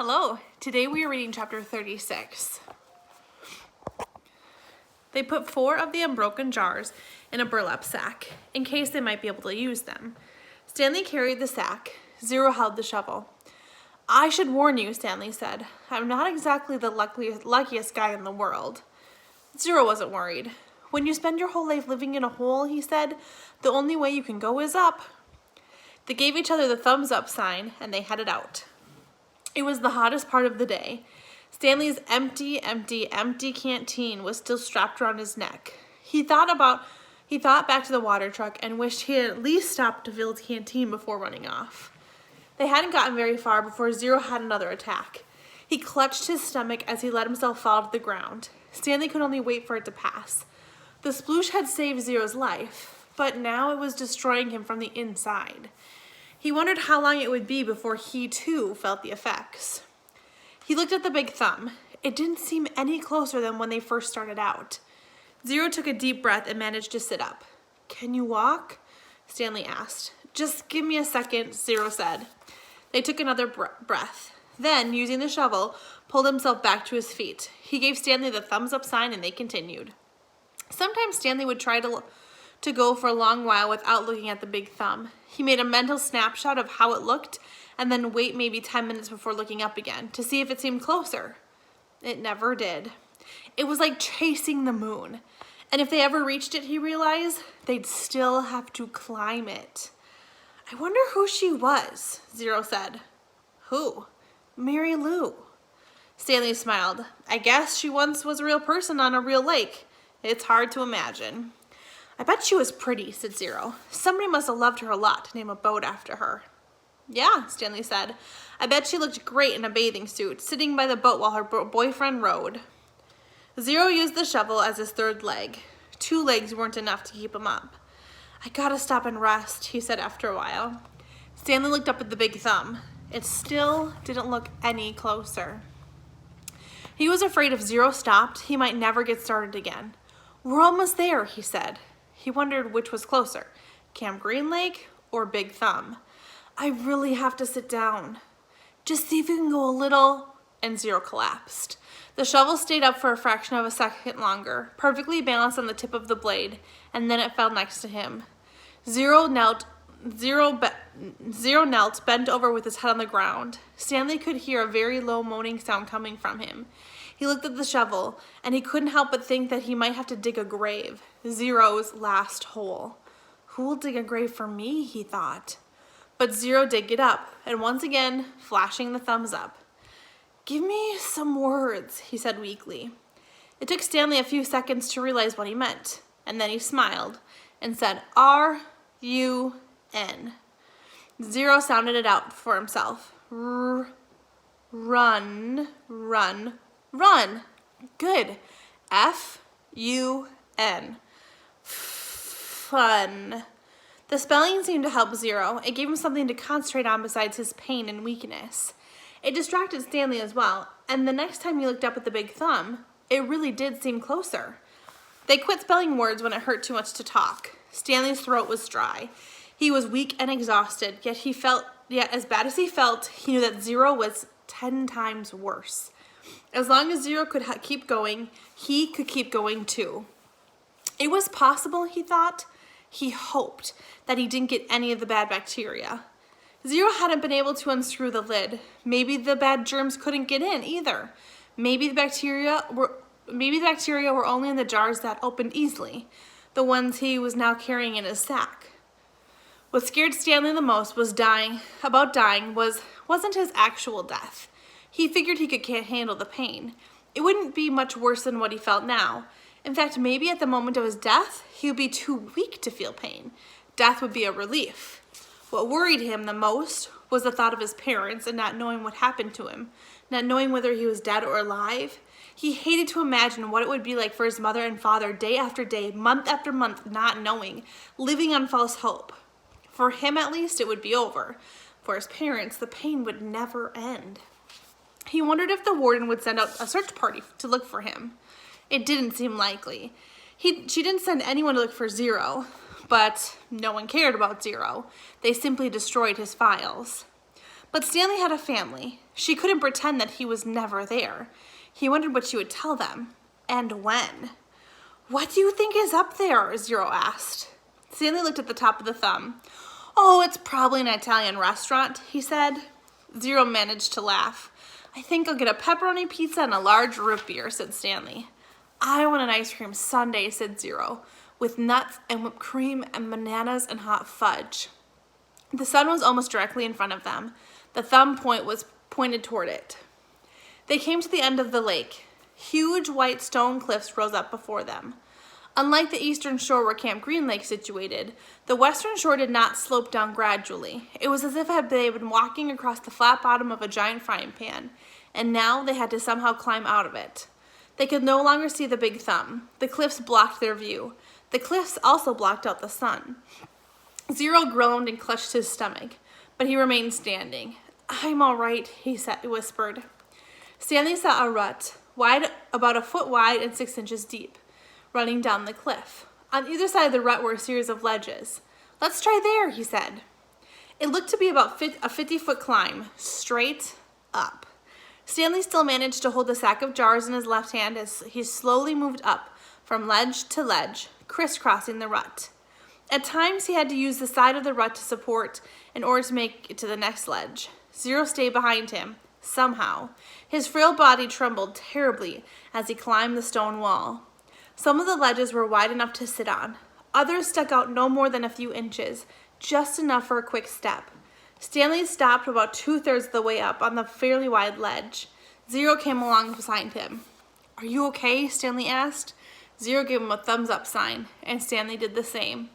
Hello, today we are reading chapter 36. They put 4 of the unbroken jars in a burlap sack, in case they might be able to use them. Stanley carried the sack. Zero held the shovel. I should warn you, Stanley said. I'm not exactly the luckiest guy in the world. Zero wasn't worried. When you spend your whole life living in a hole, he said, the only way you can go is up. They gave each other the thumbs up sign, and they headed out. It was the hottest part of the day. Stanley's empty canteen was still strapped around his neck. He thought back to the water truck and wished he had at least stopped to fill his canteen before running off. They hadn't gotten very far before Zero had another attack. He clutched his stomach as he let himself fall to the ground. Stanley could only wait for it to pass. The sploosh had saved Zero's life, but now it was destroying him from the inside. He wondered how long it would be before he, too, felt the effects. He looked at the big thumb. It didn't seem any closer than when they first started out. Zero took a deep breath and managed to sit up. Can you walk? Stanley asked. Just give me a second, Zero said. They took another breath. Then, using the shovel, pulled himself back to his feet. He gave Stanley the thumbs up sign and they continued. Sometimes Stanley would try to go for a long while without looking at the big thumb. He made a mental snapshot of how it looked and then wait maybe 10 minutes before looking up again to see if it seemed closer. It never did. It was like chasing the moon. And if they ever reached it, he realized, they'd still have to climb it. I wonder who she was, Zero said. Who? Mary Lou. Stanley smiled. I guess she once was a real person on a real lake. It's hard to imagine. I bet she was pretty, said Zero. Somebody must have loved her a lot to name a boat after her. Yeah, Stanley said. I bet she looked great in a bathing suit, sitting by the boat while her boyfriend rowed. Zero used the shovel as his third leg. 2 legs weren't enough to keep him up. I gotta stop and rest, he said after a while. Stanley looked up at the big thumb. It still didn't look any closer. He was afraid if Zero stopped, he might never get started again. We're almost there, he said. He wondered which was closer, Camp Green Lake or Big Thumb. I really have to sit down. Just see if you can go a little. And Zero collapsed. The shovel stayed up for a fraction of a second longer, perfectly balanced on the tip of the blade, and then it fell next to him. Zero knelt, bent over with his head on the ground. Stanley could hear a very low moaning sound coming from him. He looked at the shovel, and he couldn't help but think that he might have to dig a grave, Zero's last hole. Who will dig a grave for me, he thought. But Zero did get up, and once again, flashing the thumbs up. Give me some words, he said weakly. It took Stanley a few seconds to realize what he meant, and then he smiled and said, R-U-N. Zero sounded it out for himself. Run. Good. F-U-N. Fun. The spelling seemed to help Zero. It gave him something to concentrate on besides his pain and weakness. It distracted Stanley as well, and the next time he looked up at the big thumb, it really did seem closer. They quit spelling words when it hurt too much to talk. Stanley's throat was dry. He was weak and exhausted, yet as bad as he felt, he knew that Zero was 10 times worse. As long as Zero could keep going, he could keep going too. It was possible, he thought. He hoped that he didn't get any of the bad bacteria. Zero hadn't been able to unscrew the lid. Maybe the bad germs couldn't get in either. Maybe the bacteria were only in the jars that opened easily, the ones he was now carrying in his sack. What scared Stanley the most wasn't his actual death. He figured he could handle the pain. It wouldn't be much worse than what he felt now. In fact, maybe at the moment of his death, he would be too weak to feel pain. Death would be a relief. What worried him the most was the thought of his parents and not knowing what happened to him, not knowing whether he was dead or alive. He hated to imagine what it would be like for his mother and father day after day, month after month, not knowing, living on false hope. For him, at least, it would be over. For his parents, the pain would never end. He wondered if the warden would send out a search party to look for him. It didn't seem likely. She didn't send anyone to look for Zero, but no one cared about Zero. They simply destroyed his files. But Stanley had a family. She couldn't pretend that he was never there. He wondered what she would tell them, and when. "What do you think is up there?" Zero asked. Stanley looked at the top of the thumb. "Oh, it's probably an Italian restaurant," he said. Zero managed to laugh. "I think I'll get a pepperoni pizza and a large root beer," said Stanley. "I want an ice cream sundae," said Zero, "with nuts and whipped cream and bananas and hot fudge." The sun was almost directly in front of them. The thumb point was pointed toward it. They came to the end of the lake. Huge white stone cliffs rose up before them. Unlike the eastern shore where Camp Green Lake situated, the western shore did not slope down gradually. It was as if they had been walking across the flat bottom of a giant frying pan, and now they had to somehow climb out of it. They could no longer see the big thumb. The cliffs blocked their view. The cliffs also blocked out the sun. Zero groaned and clutched his stomach, but he remained standing. "I'm all right," he whispered. Stanley saw a rut, about a foot wide and 6 inches deep, running down the cliff. On either side of the rut were a series of ledges. "Let's try there," he said. It looked to be about a 50-foot climb, straight up. Stanley still managed to hold the sack of jars in his left hand as he slowly moved up from ledge to ledge, crisscrossing the rut. At times, he had to use the side of the rut to support in order to make it to the next ledge. Zero stayed behind him, somehow. His frail body trembled terribly as he climbed the stone wall. Some of the ledges were wide enough to sit on. Others stuck out no more than a few inches, just enough for a quick step. Stanley stopped about 2/3 of the way up on the fairly wide ledge. Zero came along beside him. "Are you okay?" Stanley asked. Zero gave him a thumbs up sign, and Stanley did the same.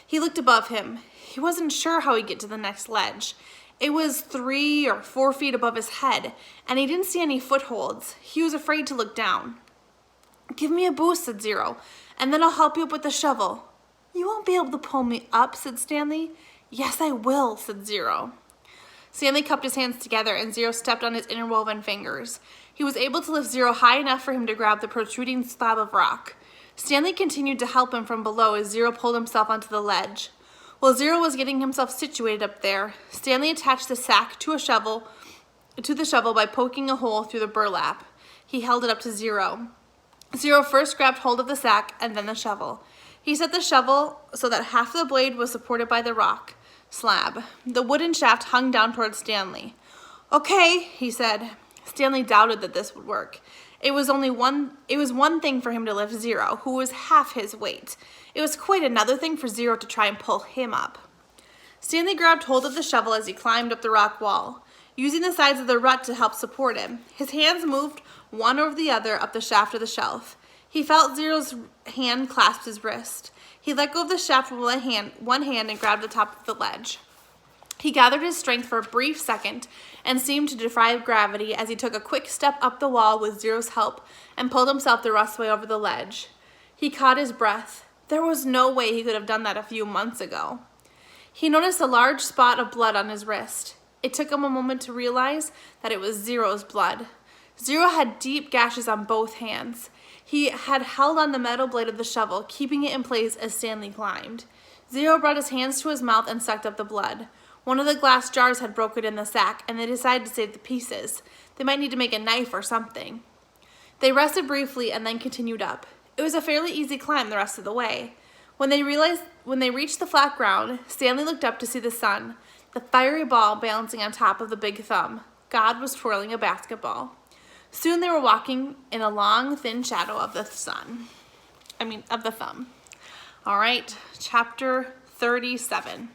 He looked above him. He wasn't sure how he'd get to the next ledge. It was 3 or 4 feet above his head, and he didn't see any footholds. He was afraid to look down. "Give me a boost," said Zero, "and then I'll help you up with the shovel." "You won't be able to pull me up," said Stanley. "Yes, I will," said Zero. Stanley cupped his hands together, and Zero stepped on his interwoven fingers. He was able to lift Zero high enough for him to grab the protruding slab of rock. Stanley continued to help him from below as Zero pulled himself onto the ledge. While Zero was getting himself situated up there, Stanley attached the sack to the shovel by poking a hole through the burlap. He held it up to Zero. Zero first grabbed hold of the sack and then the shovel. He set the shovel so that half of the blade was supported by the rock slab. The wooden shaft hung down towards Stanley. "Okay," he said. Stanley doubted that this would work. It was one thing for him to lift Zero, who was half his weight. It was quite another thing for Zero to try and pull him up. Stanley grabbed hold of the shovel as he climbed up the rock wall, using the sides of the rut to help support him. His hands moved one over the other up the shaft of the shelf. He felt Zero's hand clasp his wrist. He let go of the shaft with one hand and grabbed the top of the ledge. He gathered his strength for a brief second and seemed to defy gravity as he took a quick step up the wall with Zero's help and pulled himself the rest way over the ledge. He caught his breath. There was no way he could have done that a few months ago. He noticed a large spot of blood on his wrist. It took him a moment to realize that it was Zero's blood. Zero had deep gashes on both hands. He had held on the metal blade of the shovel, keeping it in place as Stanley climbed. Zero brought his hands to his mouth and sucked up the blood. One of the glass jars had broken in the sack, and they decided to save the pieces. They might need to make a knife or something. They rested briefly and then continued up. It was a fairly easy climb the rest of the way. When they reached the flat ground, Stanley looked up to see the sun, the fiery ball balancing on top of the big thumb. God was twirling a basketball. Soon they were walking in a long, thin shadow of the thumb. All right, chapter 37.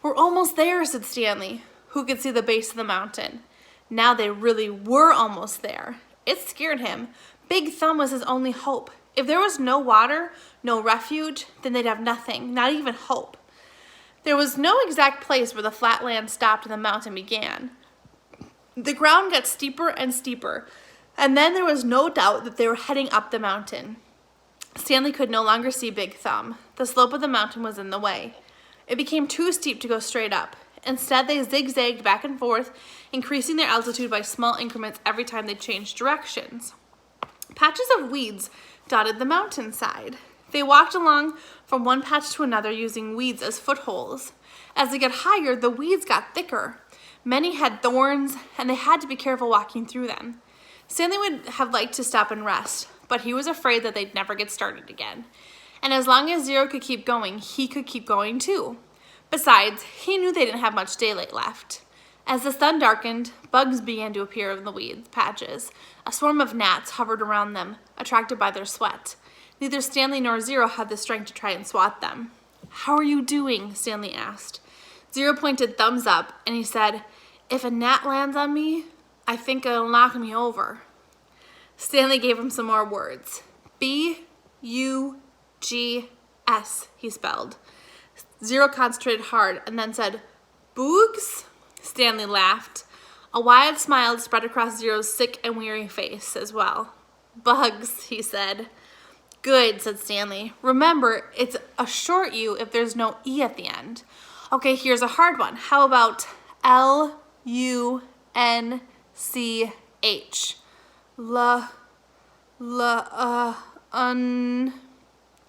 "We're almost there," said Stanley, who could see the base of the mountain. Now they really were almost there. It scared him. Big Thumb was his only hope. If there was no water, no refuge, then they'd have nothing, not even hope. There was no exact place where the flat land stopped and the mountain began. The ground got steeper and steeper, and then there was no doubt that they were heading up the mountain. Stanley could no longer see Big Thumb. The slope of the mountain was in the way. It became too steep to go straight up. Instead, they zigzagged back and forth, increasing their altitude by small increments every time they changed directions. Patches of weeds dotted the mountainside. They walked along from one patch to another using weeds as footholds. As they got higher, the weeds got thicker. Many had thorns, and they had to be careful walking through them. Stanley would have liked to stop and rest, but he was afraid that they'd never get started again. And as long as Zero could keep going, he could keep going too. Besides, he knew they didn't have much daylight left. As the sun darkened, bugs began to appear in the weed patches. A swarm of gnats hovered around them, attracted by their sweat. Neither Stanley nor Zero had the strength to try and swat them. "How are you doing?" Stanley asked. Zero pointed thumbs up, and he said, "If a gnat lands on me, I think it'll knock me over." Stanley gave him some more words. B-U-G-S, he spelled. Zero concentrated hard and then said, "Boogs?" Stanley laughed. A wide smile spread across Zero's sick and weary face as well. "Bugs," he said. "Good," said Stanley. "Remember, it's a short U if there's no E at the end." Okay, here's a hard one. How about L-U-N-C-H?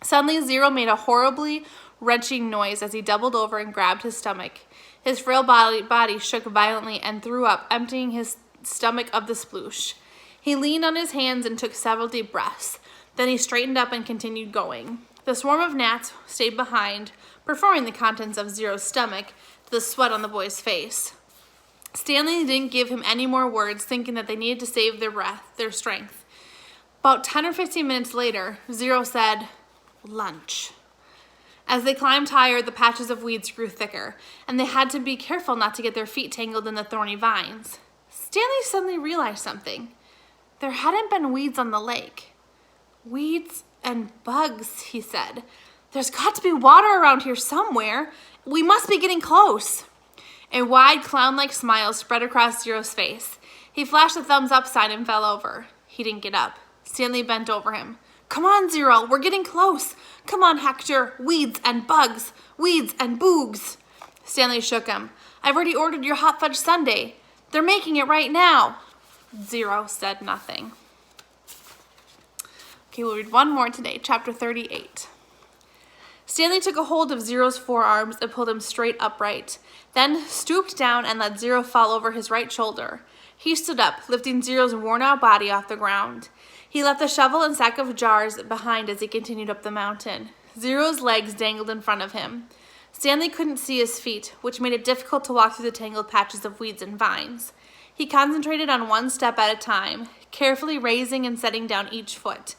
Suddenly, Zero made a horribly wrenching noise as he doubled over and grabbed his stomach. His frail body shook violently and threw up, emptying his stomach of the sploosh. He leaned on his hands and took several deep breaths. Then he straightened up and continued going. The swarm of gnats stayed behind, preferring the contents of Zero's stomach to the sweat on the boy's face. Stanley didn't give him any more words, thinking that they needed to save their breath, their strength. About 10 or 15 minutes later, Zero said, "Lunch." As they climbed higher, the patches of weeds grew thicker, and they had to be careful not to get their feet tangled in the thorny vines. Stanley suddenly realized something. There hadn't been weeds on the lake. "Weeds and bugs," he said. "There's got to be water around here somewhere. We must be getting close." A wide clown-like smile spread across Zero's face. He flashed a thumbs-up sign and fell over. He didn't get up. Stanley bent over him. "Come on, Zero, we're getting close. Come on, Hector, weeds and bugs, weeds and boogs." Stanley shook him. "I've already ordered your hot fudge sundae. They're making it right now." Zero said nothing. Okay, we'll read one more today, chapter 38. Stanley took a hold of Zero's forearms and pulled him straight upright, then stooped down and let Zero fall over his right shoulder. He stood up, lifting Zero's worn-out body off the ground. He left the shovel and sack of jars behind as he continued up the mountain. Zero's legs dangled in front of him. Stanley couldn't see his feet, which made it difficult to walk through the tangled patches of weeds and vines. He concentrated on one step at a time, carefully raising and setting down each foot.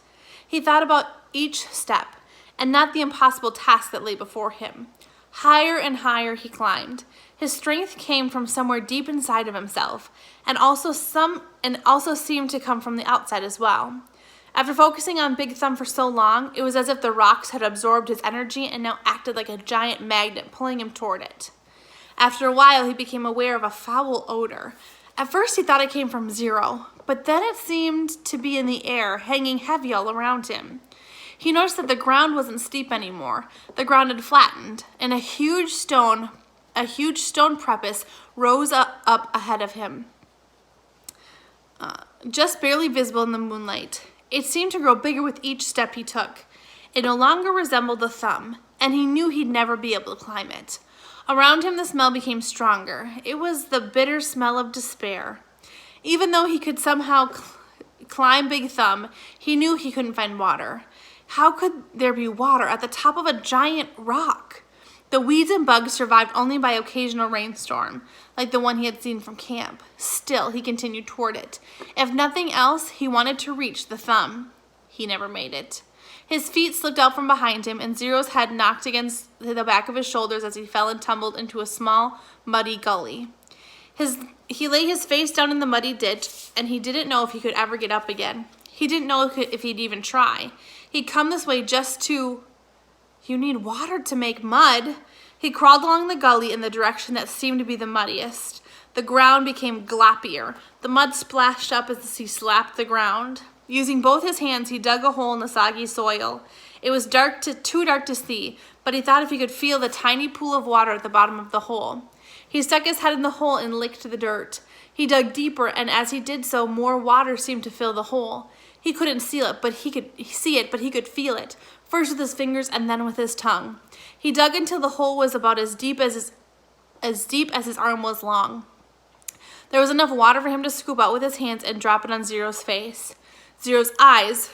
He thought about each step, and not the impossible task that lay before him. Higher and higher he climbed. His strength came from somewhere deep inside of himself, and also seemed to come from the outside as well. After focusing on Big Thumb for so long, it was as if the rocks had absorbed his energy and now acted like a giant magnet pulling him toward it. After a while, he became aware of a foul odor. At first, he thought it came from Zero, but then it seemed to be in the air, hanging heavy all around him. He noticed that the ground wasn't steep anymore. The ground had flattened, and a huge stone precipice rose up ahead of him, just barely visible in the moonlight. It seemed to grow bigger with each step he took. It no longer resembled the thumb, and he knew he'd never be able to climb it. Around him, the smell became stronger. It was the bitter smell of despair. Even though he could somehow climb Big Thumb, he knew he couldn't find water. How could there be water at the top of a giant rock? The weeds and bugs survived only by occasional rainstorm, like the one he had seen from camp. Still, he continued toward it. If nothing else, he wanted to reach the thumb. He never made it. His feet slipped out from behind him, and Zero's head knocked against the back of his shoulders as he fell and tumbled into a small, muddy gully. He lay his face down in the muddy ditch, and he didn't know if he could ever get up again. He didn't know if he'd even try. He'd come this way just to... You need water to make mud. He crawled along the gully in the direction that seemed to be the muddiest. The ground became gloppier. The mud splashed up as he slapped the ground. Using both his hands, he dug a hole in the soggy soil. It was too dark to see, but he thought if he could feel the tiny pool of water at the bottom of the hole. He stuck his head in the hole and licked the dirt. He dug deeper, and as he did so, more water seemed to fill the hole. He couldn't see it, but he could feel it, first with his fingers and then with his tongue. He dug until the hole was about as deep as his arm was long. There was enough water for him to scoop out with his hands and drop it on Zero's face. Zero's eyes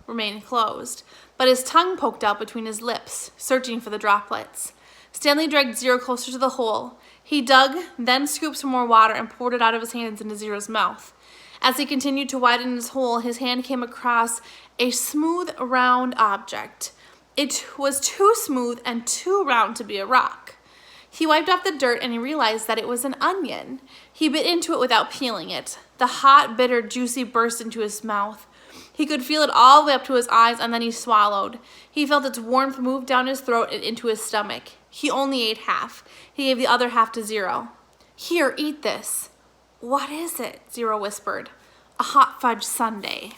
remained closed, but his tongue poked out between his lips, searching for the droplets. Stanley dragged Zero closer to the hole. He dug, then scooped some more water and poured it out of his hands into Zero's mouth. As he continued to widen his hole, his hand came across a smooth, round object. It was too smooth and too round to be a rock. He wiped off the dirt and he realized that it was an onion. He bit into it without peeling it. The hot, bitter, juicy burst into his mouth. He could feel it all the way up to his eyes, and then he swallowed. He felt its warmth move down his throat and into his stomach. He only ate half. He gave the other half to Zero. "Here, eat this." "What is it?" Zero whispered. "A hot fudge sundae."